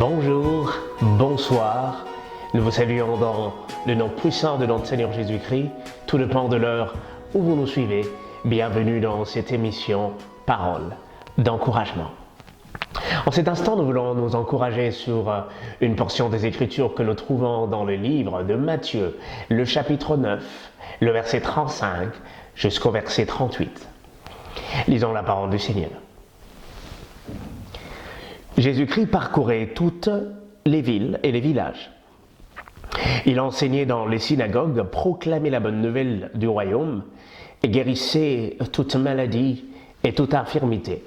Bonjour, bonsoir, nous vous saluons dans le nom puissant de notre Seigneur Jésus-Christ. Tout dépend de l'heure où vous nous suivez. Bienvenue dans cette émission Parole d'encouragement. En cet instant, nous voulons nous encourager sur une portion des Écritures que nous trouvons dans le livre de Matthieu, le chapitre 9, le verset 35 jusqu'au verset 38. Lisons la parole du Seigneur. Jésus-Christ parcourait toutes les villes et les villages. Il enseignait dans les synagogues, proclamait la bonne nouvelle du royaume et guérissait toute maladie et toute infirmité.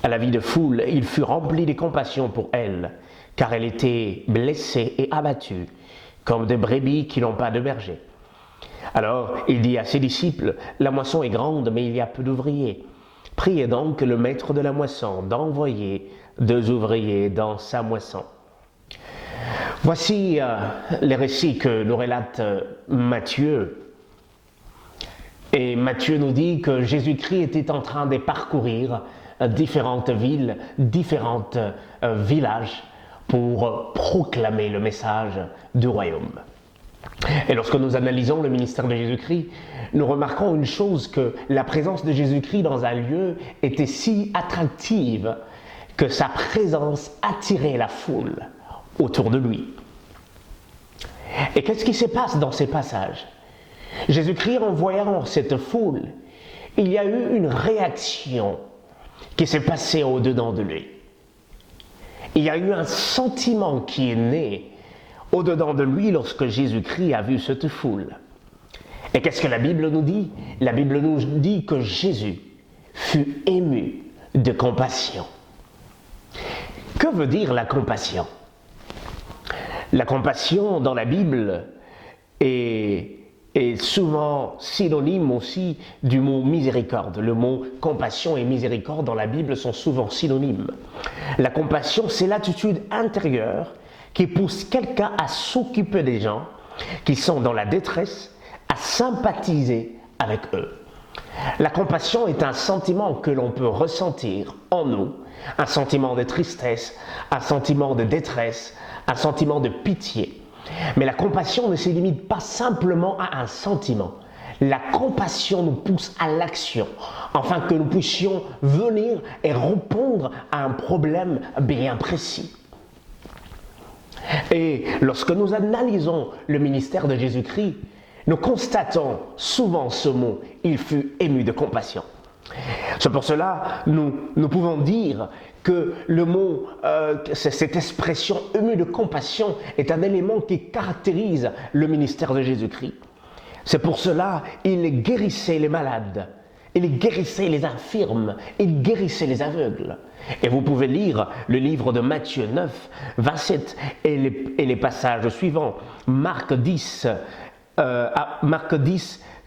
À la vie de foule, il fut rempli de compassion pour elle, car elle était blessée et abattue, comme des brebis qui n'ont pas de berger. Alors il dit à ses disciples, « La moisson est grande, mais il y a peu d'ouvriers. Priez donc le maître de la moisson d'envoyer 2 ouvriers dans sa moisson. » Voici les récits que nous relate Matthieu. Et Matthieu nous dit que Jésus-Christ était en train de parcourir différentes villes, différents villages pour proclamer le message du royaume. Et lorsque nous analysons le ministère de Jésus-Christ, nous remarquons une chose, que la présence de Jésus-Christ dans un lieu était si attractive que sa présence attirait la foule autour de lui. Et qu'est-ce qui se passe dans ces passages? Jésus-Christ, en voyant cette foule, il y a eu une réaction qui s'est passée au-dedans de lui. Il y a eu un sentiment qui est né au-dedans de lui lorsque Jésus-Christ a vu cette foule. Et qu'est-ce que la Bible nous dit? La Bible nous dit que Jésus fut ému de compassion. Que veut dire la compassion? La compassion dans la Bible est souvent synonyme aussi du mot miséricorde. Le mot compassion et miséricorde dans la Bible sont souvent synonymes. La compassion, c'est l'attitude intérieure qui pousse quelqu'un à s'occuper des gens qui sont dans la détresse, à sympathiser avec eux. La compassion est un sentiment que l'on peut ressentir en nous, un sentiment de tristesse, un sentiment de détresse, un sentiment de pitié. Mais la compassion ne se limite pas simplement à un sentiment. La compassion nous pousse à l'action, afin que nous puissions venir et répondre à un problème bien précis. Et lorsque nous analysons le ministère de Jésus-Christ, nous constatons souvent ce mot, il fut ému de compassion. C'est pour cela nous pouvons dire que le mot, cette expression ému de compassion est un élément qui caractérise le ministère de Jésus-Christ. C'est pour cela qu'il guérissait les malades, il guérissait les infirmes, il guérissait les aveugles. Et vous pouvez lire le livre de Matthieu 9, 27 et les passages suivants. Marc 10,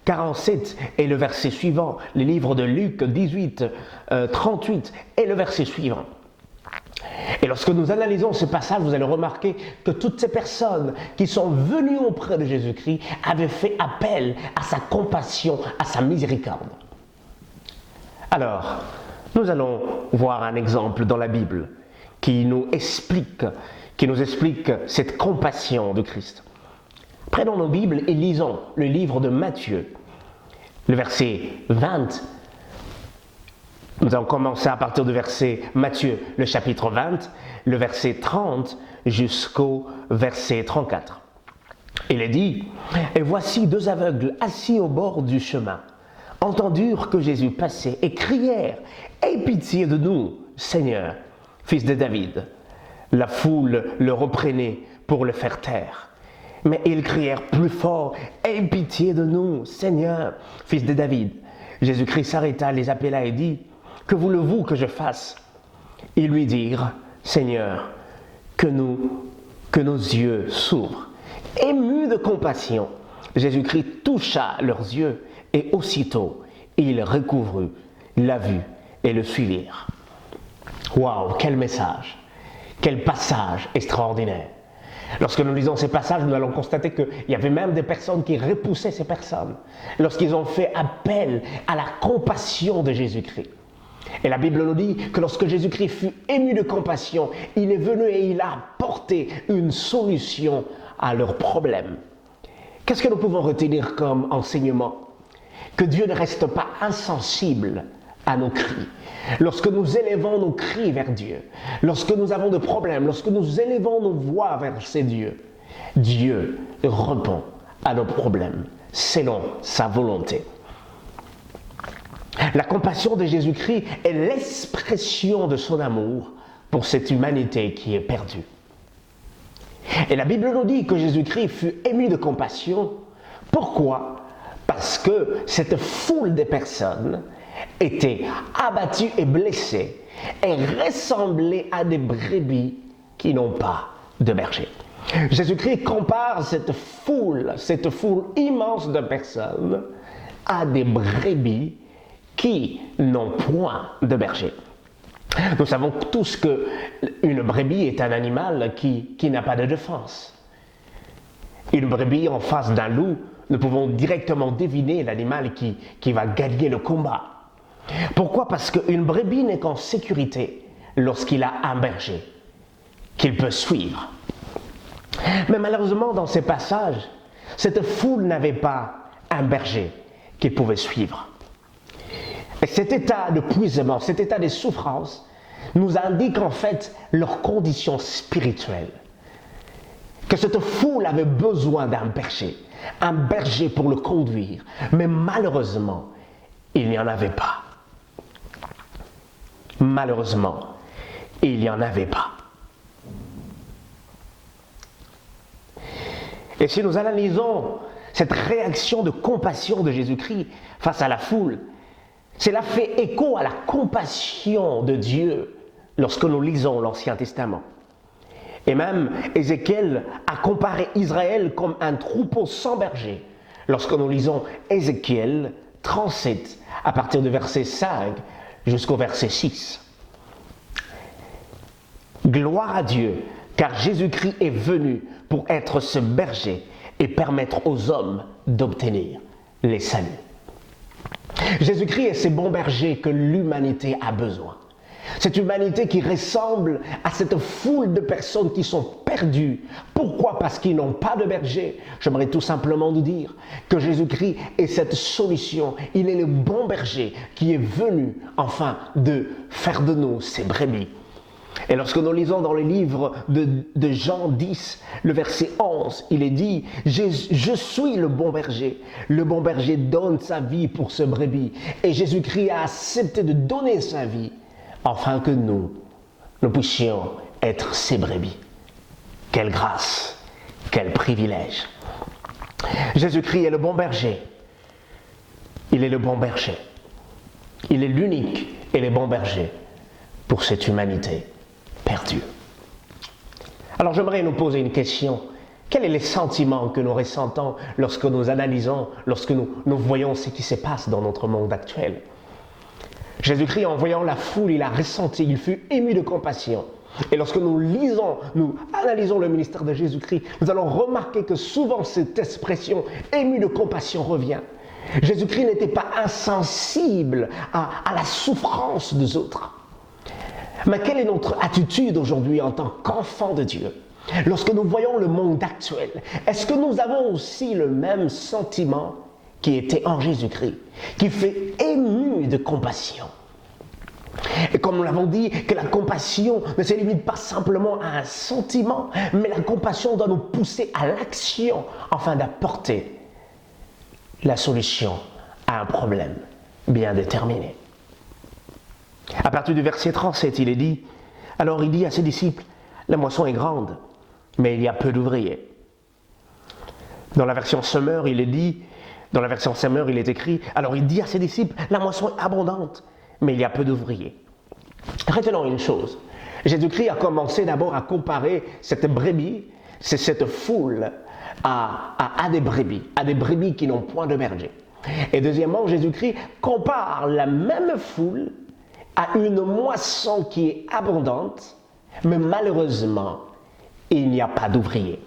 47 et le verset suivant. Les livres de Luc 18, 38 et le verset suivant. Et lorsque nous analysons ce passage, vous allez remarquer que toutes ces personnes qui sont venues auprès de Jésus-Christ avaient fait appel à sa compassion, à sa miséricorde. Alors, nous allons voir un exemple dans la Bible qui nous explique cette compassion de Christ. Prenons nos Bibles et lisons le livre de Matthieu, le verset 20. Nous allons commencer à partir du verset Matthieu, le chapitre 20, le verset 30 jusqu'au verset 34. Il est dit, « Et voici 2 aveugles assis au bord du chemin, entendirent que Jésus passait et crièrent, « Aie pitié de nous, Seigneur, fils de David. » La foule le reprenait pour le faire taire. Mais ils crièrent plus fort, « Aie pitié de nous, Seigneur, fils de David. » Jésus-Christ s'arrêta, les appela et dit, « Que voulez-vous que je fasse ?» Ils lui dirent, « Seigneur, que nos yeux s'ouvrent. » Ému de compassion, Jésus-Christ toucha leurs yeux et aussitôt, ils recouvrent la vue et le suivirent. Waouh, quel message! Quel passage extraordinaire! Lorsque nous lisons ces passages, nous allons constater qu'il y avait même des personnes qui repoussaient ces personnes lorsqu'ils ont fait appel à la compassion de Jésus-Christ. Et la Bible nous dit que lorsque Jésus-Christ fut ému de compassion, il est venu et il a apporté une solution à leurs problèmes. Qu'est-ce que nous pouvons retenir comme enseignement? Que Dieu ne reste pas insensible à nos cris. Lorsque nous élevons nos cris vers Dieu, lorsque nous avons des problèmes, lorsque nous élevons nos voix vers ces dieux, Dieu répond à nos problèmes selon sa volonté. La compassion de Jésus-Christ est l'expression de son amour pour cette humanité qui est perdue. Et la Bible nous dit que Jésus-Christ fut ému de compassion. Pourquoi? Parce que cette foule de personnes était abattue et blessée et ressemblait à des brebis qui n'ont pas de berger. Jésus-Christ compare cette foule immense de personnes à des brebis qui n'ont point de berger. Nous savons tous qu'une brebis est un animal qui n'a pas de défense. Une brebis en face d'un loup, nous pouvons directement deviner l'animal qui va gagner le combat. Pourquoi? Parce qu'une brebis n'est qu'en sécurité lorsqu'il a un berger qu'il peut suivre. Mais malheureusement, dans ces passages, cette foule n'avait pas un berger qu'il pouvait suivre. Et cet état d'épuisement, cet état de souffrance, nous indique en fait leur condition spirituelle. Que cette foule avait besoin d'un berger pour le conduire. Mais malheureusement, il n'y en avait pas. Malheureusement, il n'y en avait pas. Et si nous analysons cette réaction de compassion de Jésus-Christ face à la foule, cela fait écho à la compassion de Dieu lorsque nous lisons l'Ancien Testament. Et même Ézéchiel a comparé Israël comme un troupeau sans berger lorsque nous lisons Ézéchiel 37 à partir du verset 5 jusqu'au verset 6. Gloire à Dieu, car Jésus-Christ est venu pour être ce berger et permettre aux hommes d'obtenir les saluts. Jésus-Christ est ce bon berger que l'humanité a besoin. Cette humanité qui ressemble à cette foule de personnes qui sont perdues. Pourquoi? Parce qu'ils n'ont pas de berger. J'aimerais tout simplement nous dire que Jésus-Christ est cette solution. Il est le bon berger qui est venu enfin de faire de nous ses brebis. Et lorsque nous lisons dans le livre de Jean 10, le verset 11, il est dit « Je suis le bon berger. Le bon berger donne sa vie pour ce brebis. » Et Jésus-Christ a accepté de donner sa vie afin que nous puissions être ses brebis. Quelle grâce, quel privilège. Jésus-Christ est le bon berger. Il est le bon berger. Il est l'unique et le bon berger pour cette humanité perdue. Alors j'aimerais nous poser une question. Quel est le sentiment que nous ressentons lorsque nous analysons, lorsque nous voyons ce qui se passe dans notre monde actuel? Jésus-Christ, en voyant la foule, il a ressenti, il fut ému de compassion. Et lorsque nous analysons le ministère de Jésus-Christ, nous allons remarquer que souvent cette expression ému de compassion revient. Jésus-Christ n'était pas insensible à la souffrance des autres. Mais quelle est notre attitude aujourd'hui en tant qu'enfant de Dieu? Lorsque nous voyons le monde actuel, est-ce que nous avons aussi le même sentiment qui était en Jésus-Christ, qui fait ému de compassion? Et comme nous l'avons dit, que la compassion ne se limite pas simplement à un sentiment, mais la compassion doit nous pousser à l'action afin d'apporter la solution à un problème bien déterminé. À partir du verset 37, il est dit, alors il dit à ses disciples, la moisson est grande, mais il y a peu d'ouvriers. Dans la version Semeur, il est écrit, alors il dit à ses disciples, la moisson est abondante, mais il y a peu d'ouvriers. Retenons une chose, Jésus-Christ a commencé d'abord à comparer cette brebis, cette foule, à des brebis qui n'ont point de berger. Et deuxièmement, Jésus-Christ compare la même foule à une moisson qui est abondante, mais malheureusement, il n'y a pas d'ouvriers.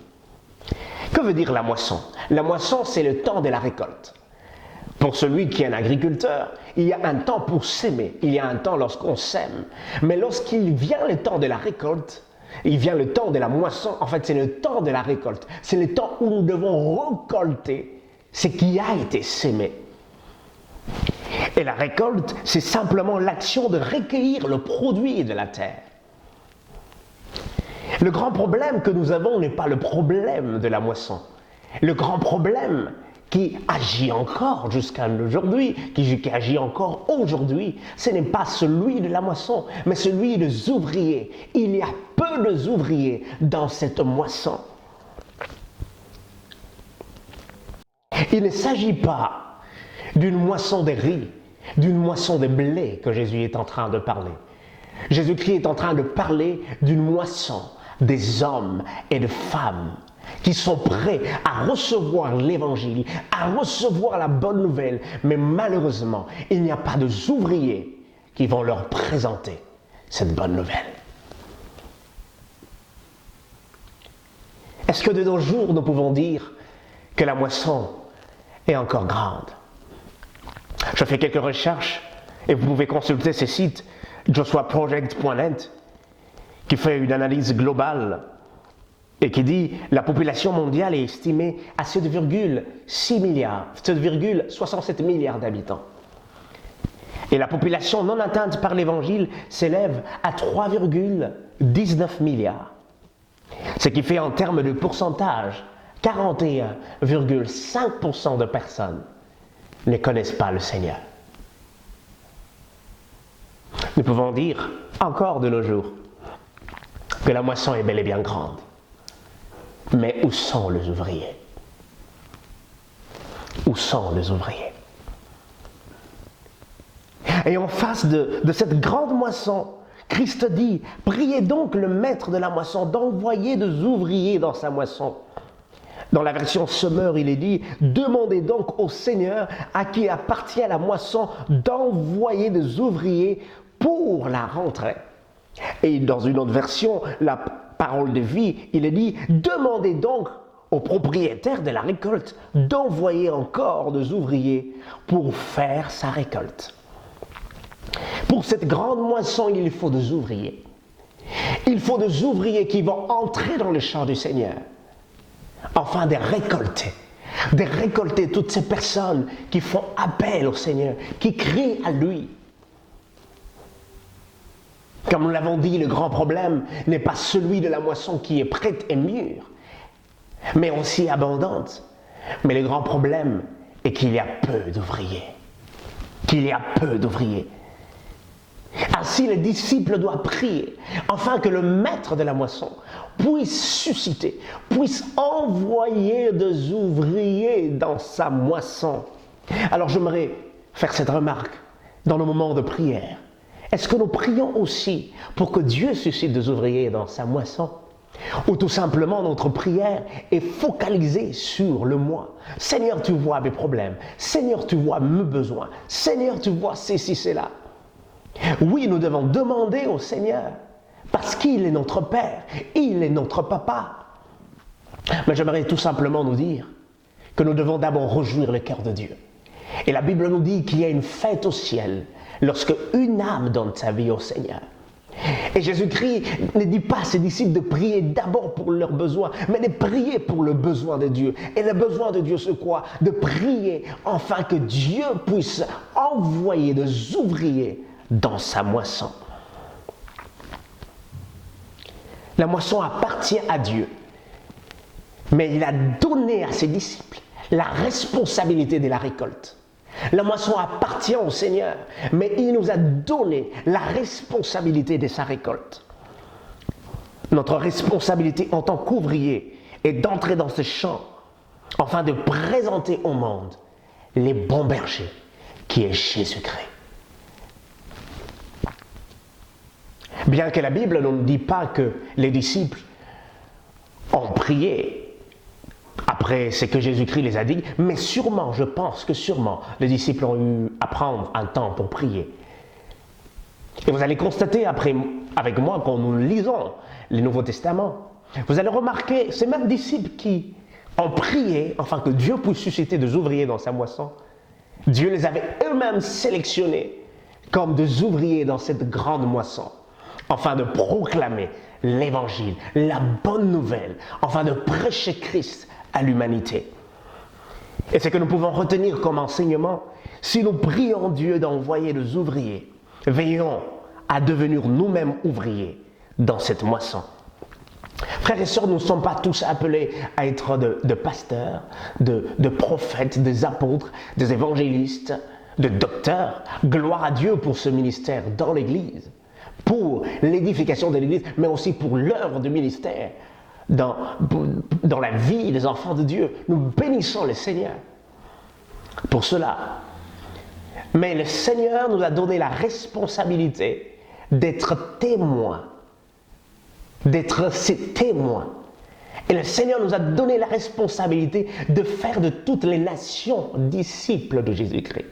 Que veut dire la moisson? La moisson, c'est le temps de la récolte. Pour celui qui est un agriculteur, il y a un temps pour s'aimer, il y a un temps lorsqu'on s'aime. Mais lorsqu'il vient le temps de la récolte, il vient le temps de la moisson, en fait c'est le temps de la récolte, c'est le temps où nous devons récolter ce qui a été sémé. Et la récolte, c'est simplement l'action de recueillir le produit de la terre. Le grand problème que nous avons n'est pas le problème de la moisson. Le grand problème qui agit encore jusqu'à aujourd'hui, qui agit encore aujourd'hui, ce n'est pas celui de la moisson, mais celui des ouvriers. Il y a peu d'ouvriers dans cette moisson. Il ne s'agit pas d'une moisson de riz, d'une moisson de blé que Jésus est en train de parler. Jésus-Christ est en train de parler d'une moisson des hommes et des femmes qui sont prêts à recevoir l'évangile, à recevoir la bonne nouvelle, mais malheureusement, il n'y a pas d'ouvriers qui vont leur présenter cette bonne nouvelle. Est-ce que de nos jours, nous pouvons dire que la moisson est encore grande? Je fais quelques recherches et vous pouvez consulter ces sites, joshuaproject.net, qui fait une analyse globale et qui dit la population mondiale est estimée à 7,6 milliards, 7,67 milliards d'habitants. Et la population non atteinte par l'évangile s'élève à 3,19 milliards. Ce qui fait en termes de pourcentage, 41,5% de personnes ne connaissent pas le Seigneur. Nous pouvons dire encore de nos jours que la moisson est bel et bien grande. Mais où sont les ouvriers? Où sont les ouvriers? Et en face de cette grande moisson, Christ dit, priez donc le maître de la moisson d'envoyer des ouvriers dans sa moisson. Dans la version Semeur, il est dit, demandez donc au Seigneur à qui appartient la moisson d'envoyer des ouvriers pour la rentrée. Et dans une autre version, la parole de vie, il est dit, demandez donc au propriétaire de la récolte d'envoyer encore des ouvriers pour faire sa récolte. Pour cette grande moisson, il faut des ouvriers. Il faut des ouvriers qui vont entrer dans le champ du Seigneur, afin de récolter toutes ces personnes qui font appel au Seigneur, qui crient à lui. Comme nous l'avons dit, le grand problème n'est pas celui de la moisson qui est prête et mûre, mais aussi abondante. Mais le grand problème est qu'il y a peu d'ouvriers. Ainsi, les disciples doivent prier, afin que le maître de la moisson puisse susciter, puisse envoyer des ouvriers dans sa moisson. Alors j'aimerais faire cette remarque dans nos moments de prière. Est-ce que nous prions aussi pour que Dieu suscite des ouvriers dans sa moisson? Ou tout simplement notre prière est focalisée sur le moi. Seigneur, tu vois mes problèmes. Seigneur, tu vois mes besoins. Seigneur, tu vois ceci, cela. Oui, nous devons demander au Seigneur parce qu'il est notre Père, il est notre Papa. Mais j'aimerais tout simplement nous dire que nous devons d'abord réjouir le cœur de Dieu. Et la Bible nous dit qu'il y a une fête au ciel lorsque une âme donne sa vie au Seigneur. Et Jésus-Christ ne dit pas à ses disciples de prier d'abord pour leurs besoins, mais de prier pour le besoin de Dieu. Et le besoin de Dieu, c'est quoi? De prier afin que Dieu puisse envoyer des ouvriers dans sa moisson. La moisson appartient à Dieu, mais il a donné à ses disciples la responsabilité de la récolte. La moisson appartient au Seigneur, mais il nous a donné la responsabilité de sa récolte. Notre responsabilité en tant qu'ouvrier est d'entrer dans ce champ afin de présenter au monde les bons bergers qui est Jésus-Christ. Bien que la Bible ne nous dit pas que les disciples ont prié après ce que Jésus-Christ les a dit, mais sûrement, je pense que sûrement, les disciples ont eu à prendre un temps pour prier. Et vous allez constater après, avec moi, quand nous lisons le Nouveau Testament, vous allez remarquer ces mêmes disciples qui ont prié, afin que Dieu puisse susciter des ouvriers dans sa moisson, Dieu les avait eux-mêmes sélectionnés comme des ouvriers dans cette grande moisson, afin de proclamer l'Évangile, la bonne nouvelle, afin de prêcher Christ à l'humanité. Et ce que nous pouvons retenir comme enseignement, si nous prions Dieu d'envoyer des ouvriers, veillons à devenir nous-mêmes ouvriers dans cette moisson. Frères et sœurs, nous ne sommes pas tous appelés à être de pasteurs, de prophètes, des apôtres, des évangélistes, de docteurs. Gloire à Dieu pour ce ministère dans l'Église, pour l'édification de l'Église, mais aussi pour l'œuvre du ministère dans la vie des enfants de Dieu. Nous bénissons le Seigneur pour cela. Mais le Seigneur nous a donné la responsabilité d'être témoins, d'être ses témoins. Et le Seigneur nous a donné la responsabilité de faire de toutes les nations disciples de Jésus-Christ.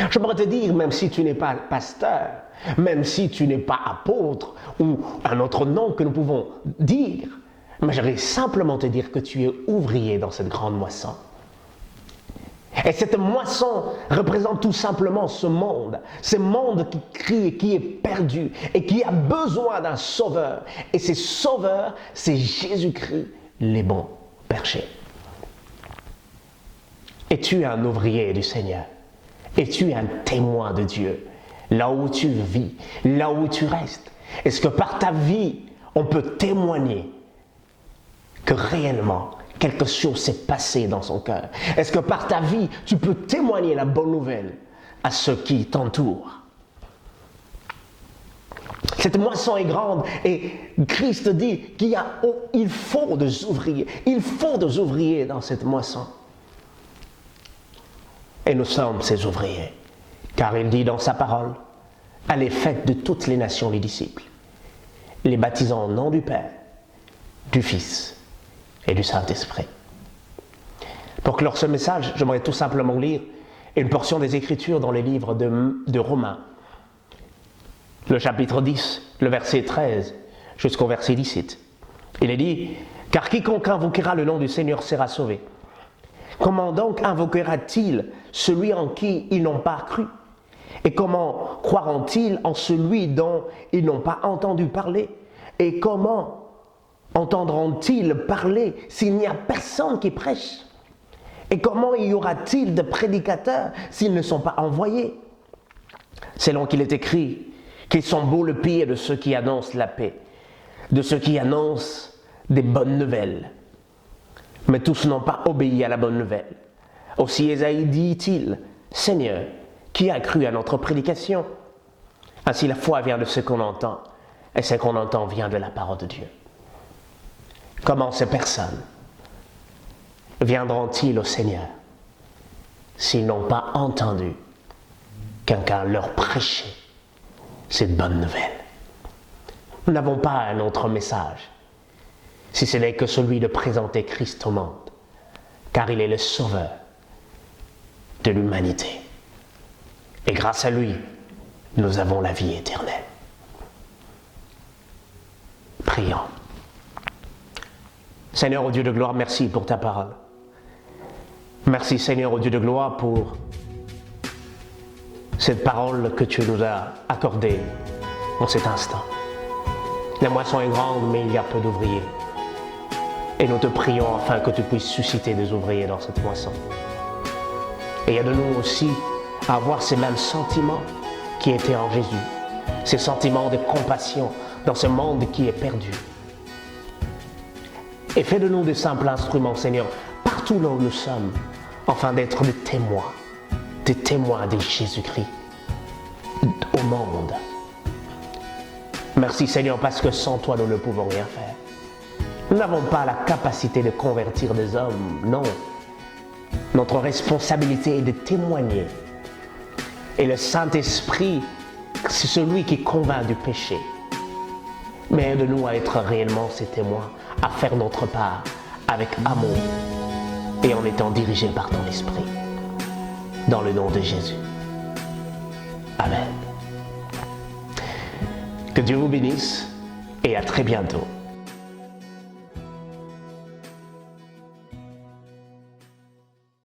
Je pourrais te dire, même si tu n'es pas pasteur, même si tu n'es pas apôtre, ou un autre nom que nous pouvons dire, mais j'aimerais simplement te dire que tu es ouvrier dans cette grande moisson. Et cette moisson représente tout simplement ce monde qui crie et qui est perdu et qui a besoin d'un sauveur. Et ce sauveur, c'est Jésus-Christ, les bons bergers. Et tu es un ouvrier du Seigneur. Et tu es un témoin de Dieu. Là où tu vis, là où tu restes. Est-ce que par ta vie, on peut témoigner que réellement, quelque chose s'est passé dans son cœur? Est-ce que par ta vie, tu peux témoigner la bonne nouvelle à ceux qui t'entourent? Cette moisson est grande et Christ dit qu'il faut des ouvriers. Il faut des ouvriers dans cette moisson. Et nous sommes ces ouvriers, car il dit dans sa parole, allez, faites de toutes les nations les disciples, les baptisant au nom du Père, du Fils et du Saint-Esprit. Pour clore ce message, j'aimerais tout simplement lire une portion des Écritures dans les livres de Romains, le chapitre 10, le verset 13 jusqu'au verset 17. Il est dit, car quiconque invoquera le nom du Seigneur sera sauvé. Comment donc invoquera-t-il celui en qui ils n'ont pas cru? Et comment croiront-ils en celui dont ils n'ont pas entendu parler? Et comment entendront-ils parler s'il n'y a personne qui prêche? Et comment y aura-t-il de prédicateurs s'ils ne sont pas envoyés? Selon qu'il est écrit, qu'ils sont beaux le pied de ceux qui annoncent la paix, de ceux qui annoncent des bonnes nouvelles. Mais tous n'ont pas obéi à la bonne nouvelle. Aussi Ésaïe dit-il, Seigneur, qui a cru à notre prédication? Ainsi la foi vient de ce qu'on entend, et ce qu'on entend vient de la parole de Dieu. Comment ces personnes viendront-ils au Seigneur s'ils n'ont pas entendu quelqu'un leur prêcher cette bonne nouvelle? Nous n'avons pas un autre message, si ce n'est que celui de présenter Christ au monde, car il est le sauveur de l'humanité. Et grâce à lui, nous avons la vie éternelle. Prions. Seigneur, au Dieu de gloire, merci pour ta parole. Merci, Seigneur, au Dieu de gloire, pour cette parole que tu nous as accordée en cet instant. La moisson est grande, mais il y a peu d'ouvriers. Et nous te prions afin que tu puisses susciter des ouvriers dans cette moisson. Et aide-nous aussi à avoir ces mêmes sentiments qui étaient en Jésus, ces sentiments de compassion dans ce monde qui est perdu. Et fais de nous des simples instruments, Seigneur, partout là où nous sommes, afin d'être des témoins de Jésus-Christ au monde. Merci, Seigneur, parce que sans toi, nous ne pouvons rien faire. Nous n'avons pas la capacité de convertir des hommes, non. Notre responsabilité est de témoigner. Et le Saint-Esprit, c'est celui qui convainc du péché. Mais aide-nous à être réellement ces témoins, à faire notre part avec amour et en étant dirigés par ton Esprit. Dans le nom de Jésus. Amen. Que Dieu vous bénisse et à très bientôt.